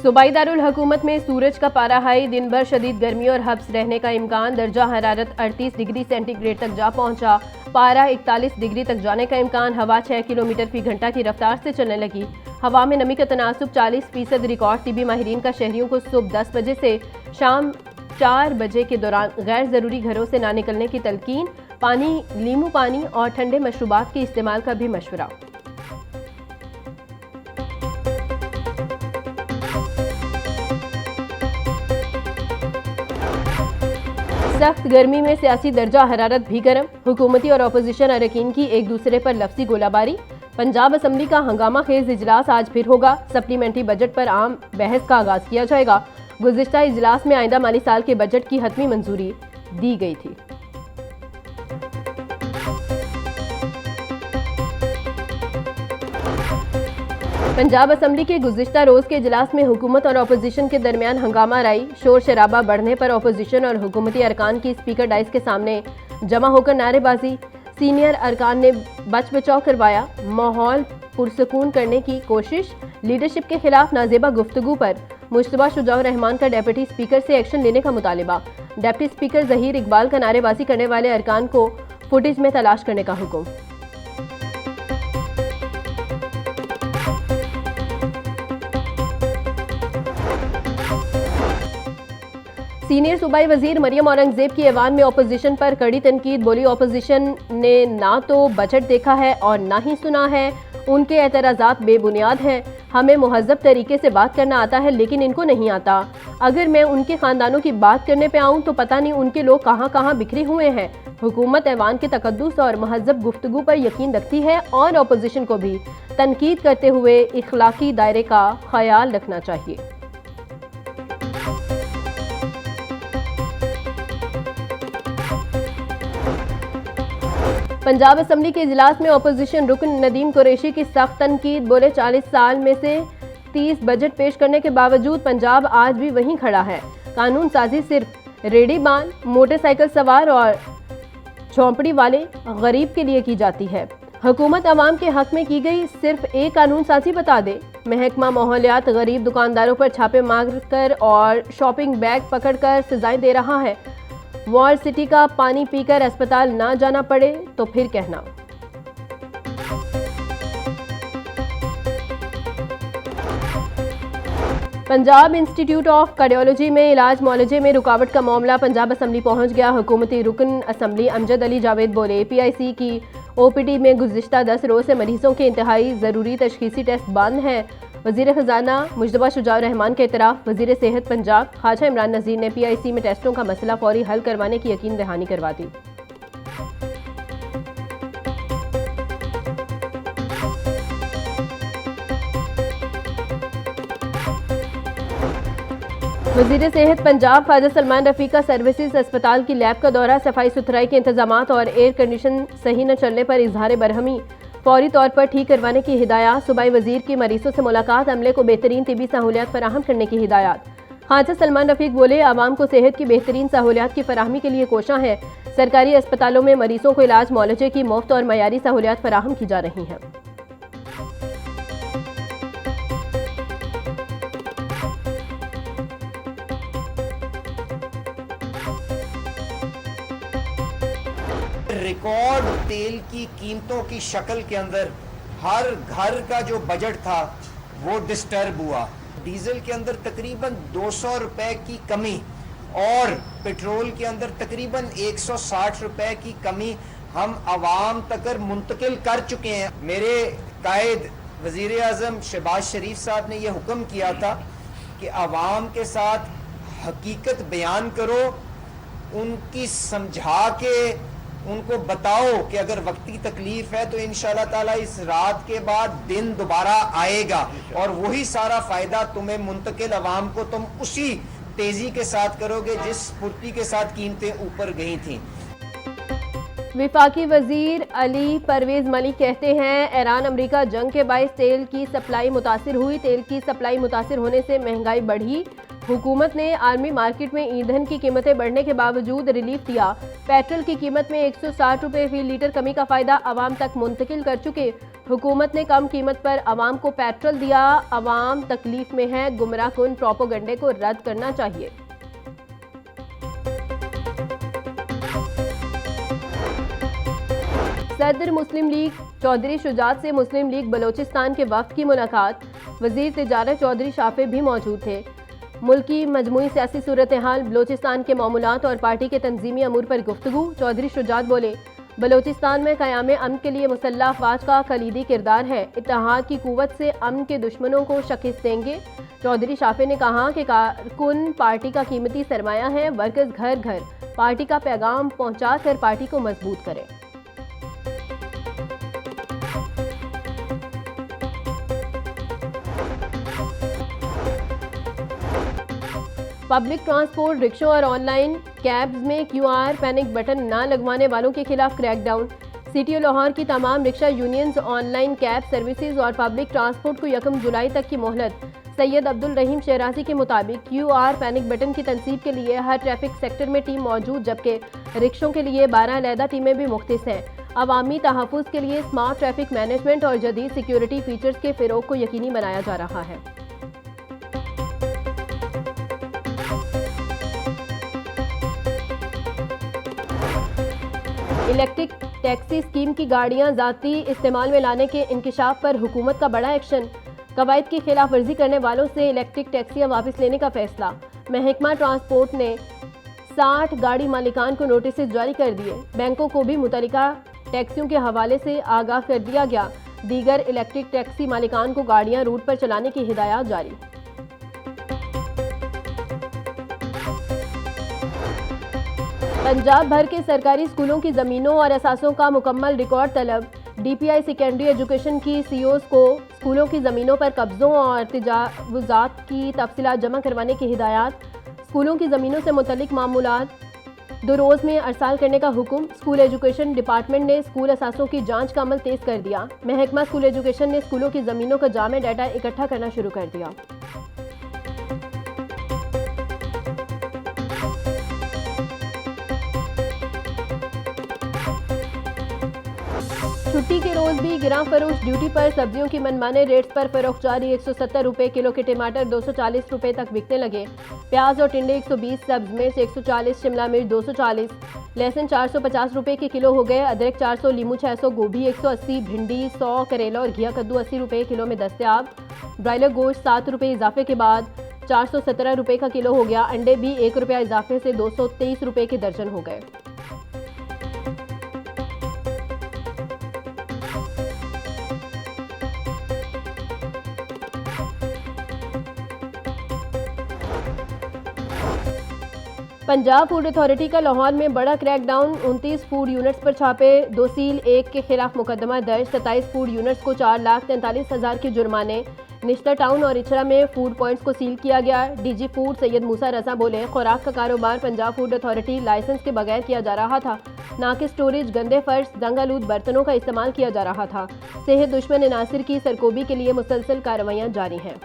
सूबाई दारुल हुकूमत में सूरज का पारा हाई, दिन भर शदीद गर्मी और हब्स रहने का इम्कान। दर्जा हरारत 38 डिग्री सेंटीग्रेड तक जा पहुंचा। पारा 41 डिग्री तक जाने का इम्कान। हवा 6 किलोमीटर फी घंटा की रफ्तार से चलने लगी। हवा में नमी का तनासुब 40% रिकॉर्ड। तिबी माहिरीन का शहरियों को सुबह 10 बजे से शाम 4 बजे के दौरान गैर ज़रूरी घरों से ना निकलने की तलकीन। पानी, लीमू पानी और ठंडे मशरूबात के इस्तेमाल का भी मशवरा। सख्त गर्मी में सियासी दर्जा हरारत भी गर्म। हुकूमती और अपोजिशन अरकान की एक दूसरे पर लफ्जी गोलाबारी। पंजाब असम्बली का हंगामा खेज इजलास आज फिर होगा। सप्लीमेंट्री बजट पर आम बहस का आगाज किया जाएगा। गुज़िश्ता इजलास में आइंदा माली साल के बजट की हतमी मंजूरी दी गई थी। पंजाब असम्बली के गुज़िश्ता रोज़ के इजलास में हुकूमत और अपोजिशन के दरमियान हंगामा राई। शोर शराबा बढ़ने पर अपोजिशन और हुकूमती अरकान की स्पीकर डाइस के सामने जमा होकर नारेबाजी। सीनियर अरकान ने बच बचाव करवाया। माहौल पुरसकून करने की कोशिश। लीडरशिप के खिलाफ नाजेबा गुफ्तगू पर मुश्तबा शुजाउर रहमान का डेप्यूटी स्पीकर से एक्शन लेने का मुतालिबा। डेप्यूटी स्पीकर ज़हीर इकबाल का नारेबाजी करने वाले अरकान को फुटेज में तलाश करने का हुक्म। सीनियर सूबाई वजीर मरियम औरंगजेब की ऐवान में अपोजिशन पर कड़ी तनकीद। बोली, अपोजिशन ने ना तो बजट देखा है और ना ही सुना है। उनके एतराज़ात बेबुनियाद हैं। हमें मुहज़्ज़ब तरीके से बात करना आता है लेकिन इनको नहीं आता। अगर मैं उनके ख़ानदानों की बात करने पे आऊँ तो पता नहीं उनके लोग कहाँ कहाँ बिखरे हुए हैं। हुकूमत ऐवान के तकद्दुस और महज़्ज़ब गुफ्तगू पर यकीन रखती है और अपोजिशन को भी तनकीद करते हुए इखलाकी दायरे का ख्याल रखना चाहिए। पंजाब असम्बली के इजलास में अपोजिशन रुकन नदीम कुरैशी की सख्त तनकीद। बोले, 40 साल में से 30 बजट पेश करने के बावजूद पंजाब आज भी वहीं खड़ा है। कानून साजी सिर्फ रेडीबान, मोटरसाइकिल सवार और झोंपड़ी वाले गरीब के लिए की जाती है। हुकूमत अवाम के हक में की गई सिर्फ एक कानून साजी बता दे। महकमा माहौलियात गरीब दुकानदारों पर छापे मार कर और शॉपिंग बैग पकड़ कर सजाएं दे रहा है। वॉल सिटी का पानी पीकर अस्पताल ना जाना पड़े तो फिर कहना। पंजाब इंस्टीट्यूट ऑफ कार्डियोलॉजी में इलाज मुआलजे में रुकावट का मामला पंजाब असम्बली पहुंच गया। हुकूमती रुकन असम्बली अमजद अली जावेद बोले, PIC की OPD में गुज़िश्ता 10 रोज़ से मरीजों के इंतहाई ज़रूरी तशख़ीसी टेस्ट बंद हैं। वज़ीर ख़जाना मुश्तबा शुजाउर रहमान के इतराफ़। वज़ीर सेहत पंजाब ख्वाजा इमरान नज़ीर ने PIC में टेस्टों का मसला फौरी हल करवाने की यकीन दहानी करवा दी। वज़ीर सेहत पंजाब ख्वाजा सलमान रफ़ी का सर्विसेज अस्पताल की लैब का दौरा। सफाई सुथराई के इंतजामात और एयर कंडीशन सही न चलने पर इजहार बरहमी। फौरी तौर पर ठीक करवाने की हिदायत। सूबाई वजीर की मरीजों से मुलाकात। अमले को बेहतरीन तिबी सहूलियात फराहम करने की हिदायत। ख्वाजा सलमान रफ़ीक बोले, आवाम को सेहत की बेहतरीन सहूलियात की फराहमी के लिए कोशा है। सरकारी अस्पतालों में मरीजों को इलाज मुआलजे की मुफ्त और मयारी सहूलियात फराहम की जा रही हैं। रिकॉर्ड तेल की कीमतों की शक्ल के अंदर हर घर का जो बजट था वो डिस्टर्ब हुआ। डीजल के अंदर तकरीबन 200 रुपए की कमी और पेट्रोल के अंदर तकरीबन 160 रुपए की कमी हम आवाम तक मुंतकिल कर चुके हैं। मेरे कायद वजीर आज़म शहबाज शरीफ साहब ने यह हुक्म किया था कि आवाम के साथ हकीकत बयान करो, उनकी समझा के उनको बताओ कि अगर वक्ती तकलीफ है तो इंशाल्लाह ताला इस रात के बाद दिन दोबारा आएगा और वही सारा फायदा तुम्हें मुंतकिल अवाम को तुम उसी तेजी के साथ करोगे जिस फुर्ती के साथ कीमतें ऊपर गई थी। विफाकी वजीर अली परवेज मलिक कहते हैं, ईरान अमेरिका जंग के बायस तेल की सप्लाई मुतासिर हुई। तेल की सप्लाई मुतासिर होने से महंगाई बढ़ी। हुकूमत ने आर्मी मार्केट में ईंधन की कीमतें बढ़ने के बावजूद रिलीफ दिया। पेट्रोल की कीमत में 160 रुपये फी लीटर कमी का फायदा आवाम तक मुंतकिल कर चुके। हुकूमत ने कम कीमत पर आवाम को पेट्रोल दिया। आवाम तकलीफ में है, गुमराह कुन प्रोपोगंडे को रद्द करना चाहिए। सदर मुस्लिम लीग चौधरी शुजात से मुस्लिम लीग बलोचिस्तान के वफ्द की मुलाकात। वजीर तिजारत चौधरी शाफे भी मौजूद थे। मुल्क की मजमूई सियासी सूरत हाल, बलोचिस्तान के मामूलात और पार्टी के तंजीमी अमूर पर गुफ्तगू। चौधरी शुजात बोले, बलोचिस्तान में क़याम अमन के लिए मुसल्लह अफवाज का कलीदी किरदार है। इत्तेहाद की कुव्वत से अमन के दुश्मनों को शिकस्त देंगे। चौधरी शाफे ने कहा कि कारकुन पार्टी का कीमती सरमाया है। वर्कर्स घर घर पार्टी का पैगाम पहुँचा कर पार्टी को मजबूत करें। पब्लिक ट्रांसपोर्ट, रिक्शों और ऑनलाइन कैब्स में QR पैनिक बटन न लगवाने वालों के खिलाफ क्रैकडाउन। सिटी लाहौर की तमाम rickshaw unions online cab services और पब्लिक ट्रांसपोर्ट को 1 जुलाई तक की मोहलत। सैयद अब्दुल रहीम शेराजी के मुताबिक QR पैनिक बटन की तनसीब के लिए हर ट्रैफिक सेक्टर में टीम मौजूद, जबकि रिक्शों के लिए 12 अलहदा टीमें भी मुख्तस हैं। अवामी तहफ़्फ़ुज़ के लिए स्मार्ट ट्रैफिक मैनेजमेंट और जदीद सिक्योरिटी फीचर्स के फ़रोग़ को यकीनी बनाया जा रहा है। इलेक्ट्रिक टैक्सी स्कीम की गाड़ियां ज़ाती इस्तेमाल में लाने के इंकिशाफ पर हुकूमत का बड़ा एक्शन। कवायद की खिलाफ वर्जी करने वालों से इलेक्ट्रिक टैक्सियां वापस लेने का फैसला। महकमा ट्रांसपोर्ट ने 60 गाड़ी मालिकान को नोटिस जारी कर दिए। बैंकों को भी मुतल्लिका टैक्सियों के हवाले से आगाह कर दिया गया। दीगर इलेक्ट्रिक टैक्सी मालिकान को गाड़ियां रूट पर चलाने की हिदायत जारी। पंजाब भर के सरकारी स्कूलों की ज़मीनों और असासों का मुकम्मल रिकॉर्ड तलब। DPI सेकेंडरी एजुकेशन की CEOs को स्कूलों की ज़मीनों पर कब्ज़ों और तजावुज़ात की तफसीलात जमा करवाने की हिदायत। स्कूलों की ज़मीनों से मुतल्लिक मामूलात 2 रोज़ में अरसाल करने का हुक्म। स्कूल एजुकेशन डिपार्टमेंट ने स्कूल असासों की जांच का अमल तेज़ कर दिया। महकमा स्कूल एजुकेशन ने स्कूलों की ज़मीनों का जामे डाटा इकट्ठा करना शुरू कर दिया। छुट्टी के रोज भी गिरां फरोश ड्यूटी पर। सब्जियों की मनमाने रेट्स पर फरोख्त जारी। 170 रुपये किलो के टमाटर 240 रुपये तक बिकने लगे। प्याज और टिंडे 120, सब्ज मिर्च 140, शिमला मिर्च 240, लहसुन 450 रुपये के किलो हो गए। अदरक 400, लीमू 600, गोभी 180, भिंडी 100, करेला और घिया कद्दू 80 रुपये किलो में दस्तयाब। ब्रायलर गोश्त 7 रुपये इजाफे के बाद 417 रुपये का किलो हो गया। अंडे भी 1 रुपया इजाफे से 223 रुपये के दर्जन हो गए। पंजाब फूड अथॉरिटी का लाहौर में बड़ा क्रैकडाउन। 29 फूड यूनिट्स पर छापे, 2 सील, 1 के खिलाफ मुकदमा दर्ज। 27 फूड यूनिट्स को 4,43,000 के जुर्माने। निश्तर टाउन और इचरा में फूड पॉइंट्स को सील किया गया। DG फूड सैयद मूसा रजा बोले, खुराक का कारोबार पंजाब फूड अथॉरिटी लाइसेंस के बगैर किया जा रहा था। नाकिस स्टोरेज, गंदे फर्श, जंग-आलूद बर्तनों का इस्तेमाल किया जा रहा था। सेहत दुश्मन अनासिर की सरकोबी के लिए मुसलसल कार्रवाइयाँ जारी हैं।